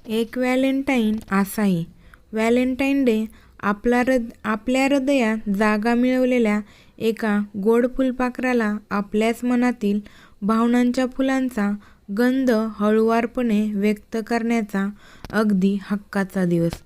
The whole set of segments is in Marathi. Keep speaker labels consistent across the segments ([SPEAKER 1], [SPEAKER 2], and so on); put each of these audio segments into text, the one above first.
[SPEAKER 1] एक व्हॅलेंटाईन असाही. व्हॅलेंटाईन डे आपल्या हृदयात जागा मिळवलेल्या एका गोड फुलपाखराला आपल्याच मनातील भावनांच्या फुलांचा गंध हळुवारपणे व्यक्त करण्याचा अगदी हक्काचा दिवस.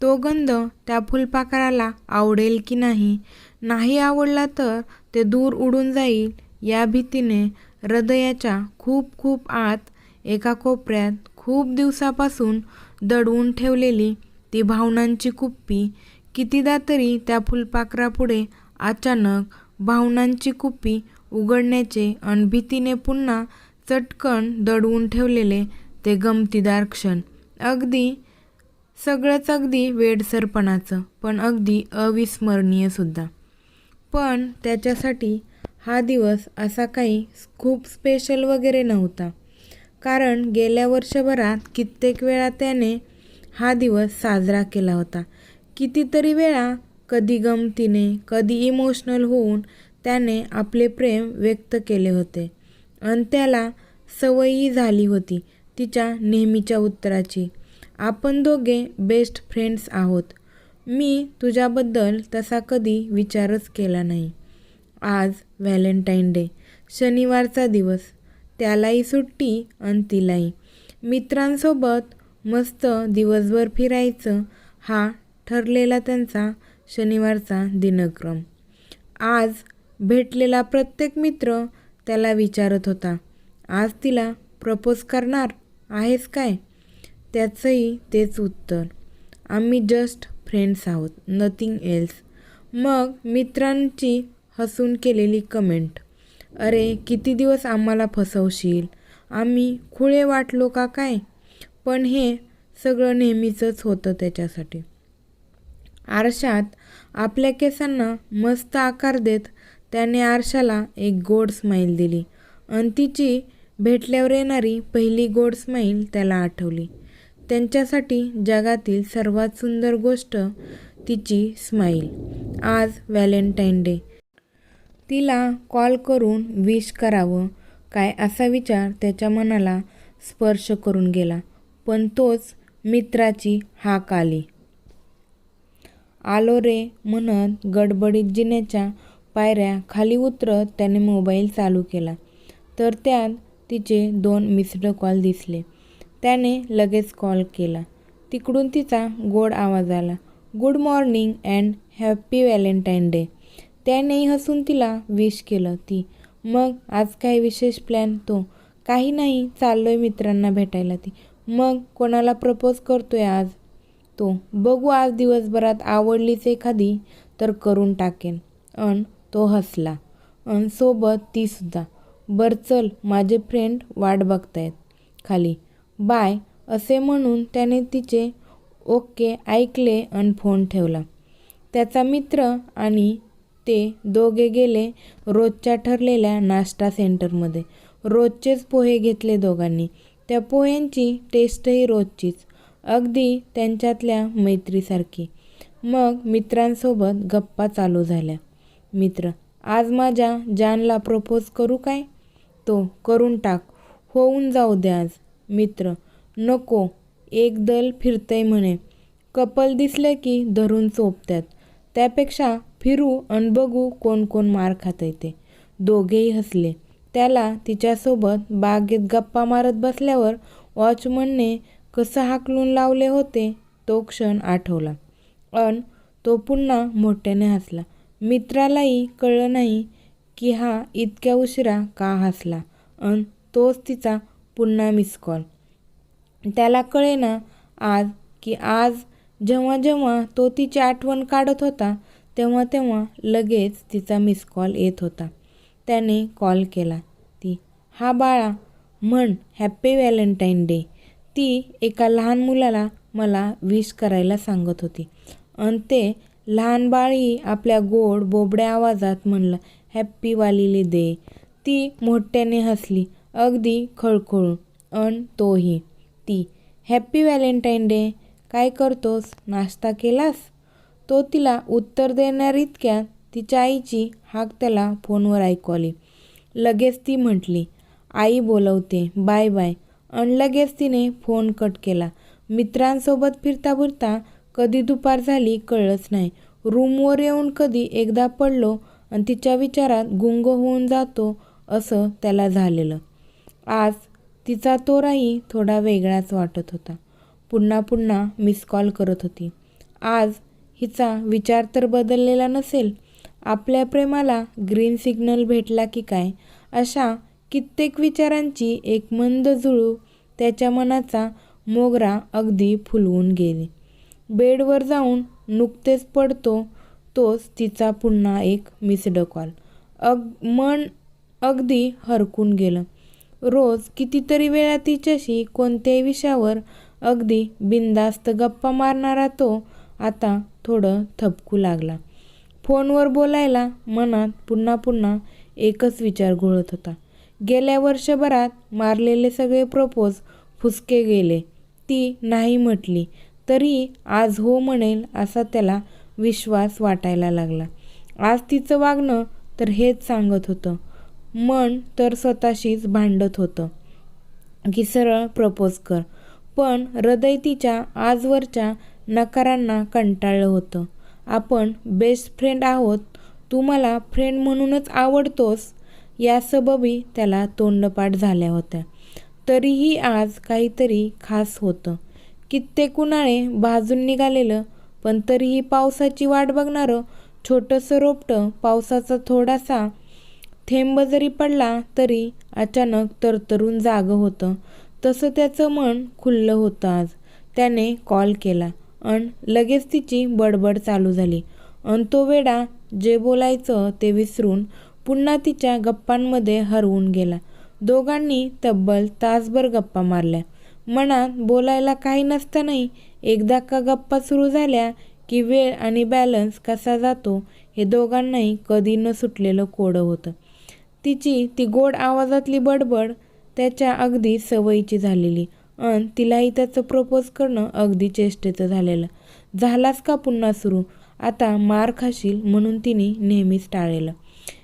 [SPEAKER 1] तो गंध त्या फुलपाखराला आवडेल की नाही, नाही आवडला तर ते दूर उडून जाईल या भीतीने हृदयाच्या खूप खूप आत एका कोपऱ्यात खूप दिवसापासून दडवून ठेवलेली ती भावनांची कुप्पी कितीदा तरी त्या फुलपाखरापुढे अचानक भावनांची कुप्पी उघडण्याचे अन भीतीने पुन्हा चटकन दडवून ठेवलेले ते गमतीदार क्षण. सगळंच अगदी वेडसरपणाचं, पण अगदी अविस्मरणीय सुद्धा. पण त्याच्यासाठी हा दिवस असा काही खूप स्पेशल वगैरे नव्हता, कारण गेल्या वर्षभरात कित्येक वेळा त्याने हा दिवस साजरा केला होता. कितीतरी वेळा कधी गमतीने, कधी इमोशनल होऊन त्याने आपले प्रेम व्यक्त केले होते. अन त्याला सवयही झाली होती तिच्या नेहमीच्या उत्तराची, आपण दोघे बेस्ट फ्रेंड्स आहोत. मी तुझ्याबद्दल तसा कधी विचारच केला नाही. आज व्हॅलेंटाईन डे, शनिवारचा दिवस, त्यालाही सुट्टी अन तिलाही. मित्रांसोबत मस्त दिवसभर फिरायचं हा ठरलेला त्यांचा शनिवारचा दिनक्रम. आज भेटलेला प्रत्येक मित्र त्याला विचारत होता, आज तिला प्रपोज करणार आहेस काय? त्याचंही तेच उत्तर, आम्ही जस्ट फ्रेंड्स आहोत, नथिंग एल्स. मग मित्रांची हसून केलेली कमेंट, अरे किती दिवस आम्हाला फसवशील, आम्ही खुळे वाटलो का काय? पण हे सगळं नेहमीचंच होतं त्याच्यासाठी. आरशात आपल्या केसांना मस्त आकार देत त्याने आरशाला एक गोड स्माईल दिली. अन तिची भेटल्यावर येणारी पहिली गोड स्माईल त्याला आठवली. त्यांच्यासाठी जगातील सर्वात सुंदर गोष्ट तिची स्माईल. आज व्हॅलेंटाईन डे, तिला कॉल करून विश करावं काय असा विचार त्याच्या मनाला स्पर्श करून गेला. पण तोच मित्राची हाक आली. आलो रे म्हणत गडबडीत जिन्याच्या पायऱ्या खाली उतरत त्याने मोबाईल चालू केला, तर त्यात तिचे 2 मिस्ड कॉल दिसले. त्याने लगेच कॉल केला. तिकडून तिचा गोड आवाज आला, good morning and happy Valentine day. त्यानेही हसून तिला विश केलं. ती, मग आज काय विशेष प्लॅन? तो, काही नाही, चाललोय मित्रांना भेटायला. ती, मग कोणाला प्रपोज करतोय आज? तो, बघू आज दिवसभरात आवडलीच एखादी तर करून टाकेन. अन तो हसला. अन सोबत ती सुद्धा. बर चल, माझे फ्रेंड वाट बघतायत खाली, बाय असे म्हणून त्याने तिचे ओके ऐकले अन फोन ठेवला. त्याचा मित्र आणि ते दोघे गेले रोजच्या ठरलेल्या नाश्ता सेंटरमध्ये. रोजचेच पोहे घेतले दोघांनी. त्या पोह्यांची टेस्टही रोजचीच, अगदी त्यांच्यातल्या मैत्रीसारखी. मग मित्रांसोबत गप्पा चालू झाल्या. मित्र, आज माझ्या जानला प्रपोज करू काय? तो, करून टाक, होऊन जाऊ दे आज. मित्र, नको, एक दल फिरतंय म्हणे, कपल दिसले की धरून चोपत्यात, त्यापेक्षा फिरू अन बघू कोण कोण मार खातंय ते. दोघेही हसले. त्याला तिच्यासोबत बागेत गप्पा मारत बसल्यावर वॉचमनने कसं हाकलून लावले होते तो क्षण आठवला. अन तो पुन्हा मोठ्याने हसला. मित्रालाही कळलं नाही की हा इतक्या उशिरा का हसला. अन तोच तिचा पुन्हा मिस कॉल. त्याला कळेना आज की आज जेव्हा जेव्हा तो तिची आठवण काढत होता तेव्हा तेव्हा लगेच तिचा मिस कॉल येत होता. त्याने कॉल केला. ती, हा बाळा, म्हण हॅपी व्हॅलेंटाईन डे. ती एका लहान मुलाला मला विश करायला सांगत होती. अन ते लहान बाळही आपल्या गोड बोबड्या आवाजात म्हणलं, हॅपी वालीले दे. ती मोठ्याने हसली, अगदी खळखळून. अन तोही. ती, हॅपी व्हॅलेंटाईन डे, काय करतोस, नाश्ता केलास? तो तिला उत्तर देणार इतक्यात तिच्या आईची हाक त्याला फोनवर ऐकू आली. लगेच ती म्हटली, आई बोलवते, बाय बाय. अन लगेच तिने फोन कट केला. मित्रांसोबत फिरता फिरता कधी दुपार झाली कळलंच नाही. रूमवर येऊन कधी एकदा पडलो आणि तिच्या विचारात गुंग होऊन जातो असं त्याला झालेलं. आज तिचा तोराही थोडा वेगळाच वाटत होता. पुन्हा पुन्हा मिस कॉल करत होती. आज हिचा विचार तर बदललेला नसेल. आपल्या प्रेमाला ग्रीन सिग्नल भेटला की काय, अशा कित्येक विचारांची एक मंद झुळूक त्याच्या मनाचा मोगरा अगदी फुलवून गेली. बेडवर जाऊन नुकतेच पडतो तोच तिचा पुन्हा एक मिस्ड कॉल. मन अगदी हरकून गेलं. रोज कितीतरी वेळा तिच्याशी कोणत्याही विषयावर अगदी बिनधास्त गप्पा मारणारा तो आता थोडं थबकू लागला. फोनवर बोलायला मनात पुन्हा पुन्हा एकच विचार घोळत होता. गेल्या वर्षभरात मारलेले सगळे प्रपोज फुसके गेले. ती नाही म्हटली तरी आज हो म्हणेल असा त्याला विश्वास वाटायला लागला. आज तिचं वागणं तर हेच सांगत होतं. मन तर स्वतःशीच भांडत होतं की सरळ प्रपोज कर, पण हृदय तिच्या आजवरच्या नकारांना कंटाळलं होतं. आपण बेस्ट फ्रेंड आहोत, तू मला फ्रेंड म्हणूनच आवडतोस, या सबबी त्याला तोंडपाठ झाल्या होत्या. तरीही आज काहीतरी खास होतं. कित्येक उन्हाळे भाजून निघालेलं, पण तरीही पावसाची वाट बघणारं छोटंसं रोपटं. पावसाचा थोडासा थेंब जरी पडला तरी अचानक तरतरून जागं होतं. तसं त्याचं मन खुललं होतं आज. त्याने कॉल केला अन लगेच तिची बडबड चालू झाली. अन तो वेडा जे बोलायचं ते विसरून पुन्हा तिच्या गप्पांमध्ये हरवून गेला. दोघांनी तब्बल तासभर गप्पा मारल्या. मनात बोलायला काही नसतानाही एकदा का गप्पा सुरू झाल्या की वेळ आणि बॅलन्स कसा जातो हे दोघांनाही कधी न सुटलेलं कोडं होतं. तिची ती गोड आवाजातली बडबड त्याच्या अगदी सवयीची झालेली अन तिलाही त्याचं प्रपोज करणं अगदी चेष्टेचं झालेलं. झालास का पुन्हा सुरू, आता मार खाशील म्हणून तिने नेहमीच टाळलेलं.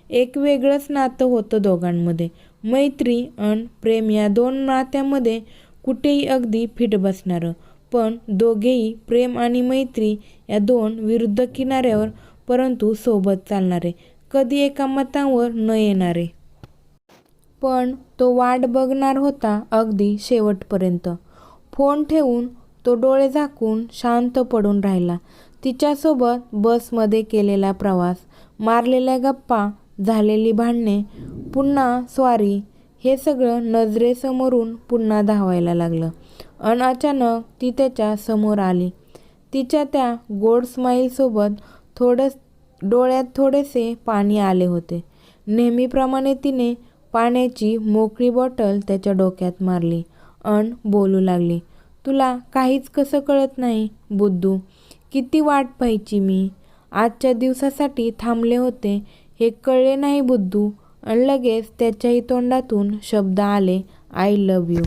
[SPEAKER 1] एक वेगळंच नातं होतं दोघांमध्ये. मैत्री अन प्रेम या दोन नात्यामध्ये कुठेही अगदी फिट बसणारं, पण दोघेही प्रेम आणि मैत्री या दोन विरुद्ध किनाऱ्यावर, परंतु सोबत चालणारे, कधी एका मतावर न येणारे. पण तो वाट बघणार होता अगदी शेवटपर्यंत. फोन ठेवून तो डोळे झाकून शांत पडून राहिला. तिच्यासोबत बसमध्ये केलेला प्रवास, मारलेल्या गप्पा, झालेली भांडणे, पुन्हा स्वारी, हे सगळं नजरेसमोरून पुन्हा धावायला लागलं. अन अचानक ती त्याच्या समोर आली. तिच्या त्या गोड स्माईलसोबत डोळ्यात थोडेसे पाणी आले होते. नेहमीप्रमाणे तिने पाण्याची मोकळी बॉटल त्याच्या डोक्यात मारली अन बोलू लागली. तुला काहीच कसं कळत नाही बुद्धू, किती वाट पाहायची मी. आजच्या दिवसासाठी थांबले होते हे कळले नाही बुद्धू. अन लगेच त्याच्याही तोंडातून शब्द आले, आय लव्ह यू.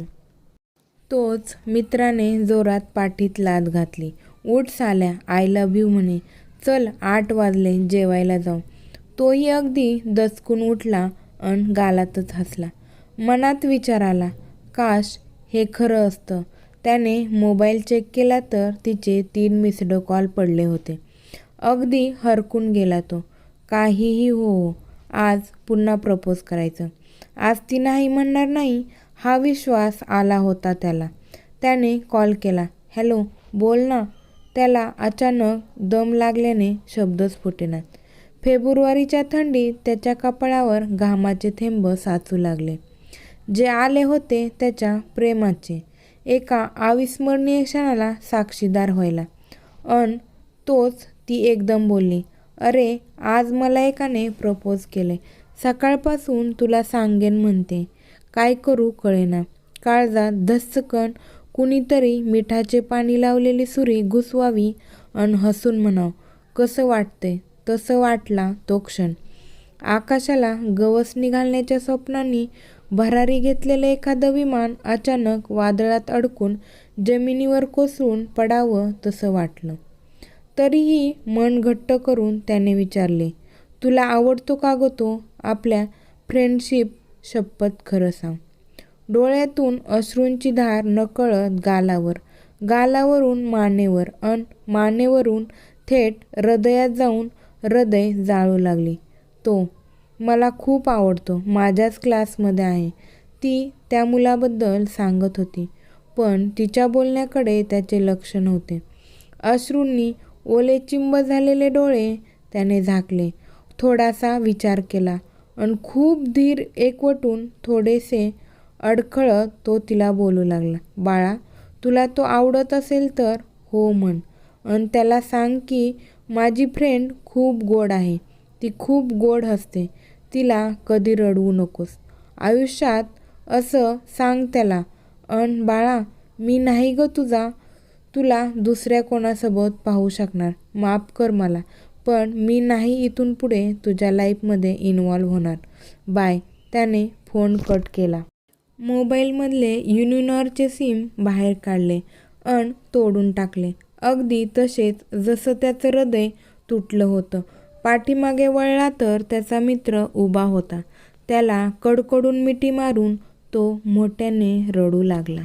[SPEAKER 1] तोच मित्राने जोरात पाठीत लाथ घातली. उठ साल्या, आय लव्ह यू म्हणे. चल 8 वाजले, जेवायला जाऊ. तोही अगदी दचकून उठला अन गालातच हसला. मनात विचार आला, काश हे खरं असतं. त्याने मोबाईल चेक केला तर तिचे 3 मिस्ड कॉल पडले होते. अगदी हरकून गेला तो. काहीही हो, आज पुन्हा प्रपोज करायचं. आज ती नाही म्हणणार नाही हा विश्वास आला होता त्याला. त्याने कॉल केला. हॅलो, बोल ना. त्याला अचानक दम लागल्याने शब्दच फुटेनात. फेब्रुवारीच्या थंडीत त्याच्या कपाळावर घामाचे थेंब साचू लागले, जे आले होते त्याच्या प्रेमाचे, एका अविस्मरणीय क्षणाला साक्षीदार व्हायला. अन तोच ती एकदम बोलली, अरे आज मला एकाने प्रपोज केले. सकाळपासून तुला सांगेन म्हणते, काय करू कळेना. काळजात धस्सकन कुणीतरी मिठाचे पाणी लावलेली सुरी घुसवावी अन हसून म्हणावं, कसं वाटतंय. तसं वाटला तो क्षण. आकाशाला गवसणी घालण्याच्या स्वप्नांनी भरारी घेतलेलं एखादं विमान अचानक वादळात अडकून जमिनीवर कोसळून पडावं तसं वाटलं. तरीही मन घट्ट करून त्याने विचारले, तुला आवडतो का गं तो? आपल्या फ्रेंडशिप शपथ खरं सांग. डोळ्यातून अश्रूंची धार नकळत गालावर, गालावरून मानेवर अन मानेवरून थेट हृदयात जाऊन हृदय जाळू लागली. तो मला खूप आवडतो, माझ्याच क्लासमध्ये आहे, ती त्या मुलाबद्दल सांगत होती. पण तिच्या बोलण्याकडे त्याचे लक्ष नव्हते. अश्रूंनी ओलेचिंब झालेले डोळे त्याने झाकले. थोडासा विचार केला अन खूप धीर एकवटून थोडेसे अडखळत तो तिला बोलू लागला. बाळा, तुला तो आवडत असेल तर हो म्हण. अन त्याला सांग की माझी फ्रेंड खूप गोड आहे. ती खूप गोड हसते. तिला कधी रडवू नकोस आयुष्यात, असं सांग त्याला. अन बाळा, मी नाही ग तुला दुसऱ्या कोणासोबत पाहू शकणार. माफ कर मला, पण मी नाही इथून पुढे तुझ्या लाईफमध्ये इन्व्हॉल्व होणार. बाय. त्याने फोन कट केला. मोबाईलमधले युनिनॉरचे सिम बाहेर काढले अन तोडून टाकले. अगदी तसेच जसं त्याचं हृदय तुटलं होतं. पाठीमागे वळला तर त्याचा मित्र उभा होता. त्याला कडकडून मिठी मारून तो मोठ्याने रडू लागला.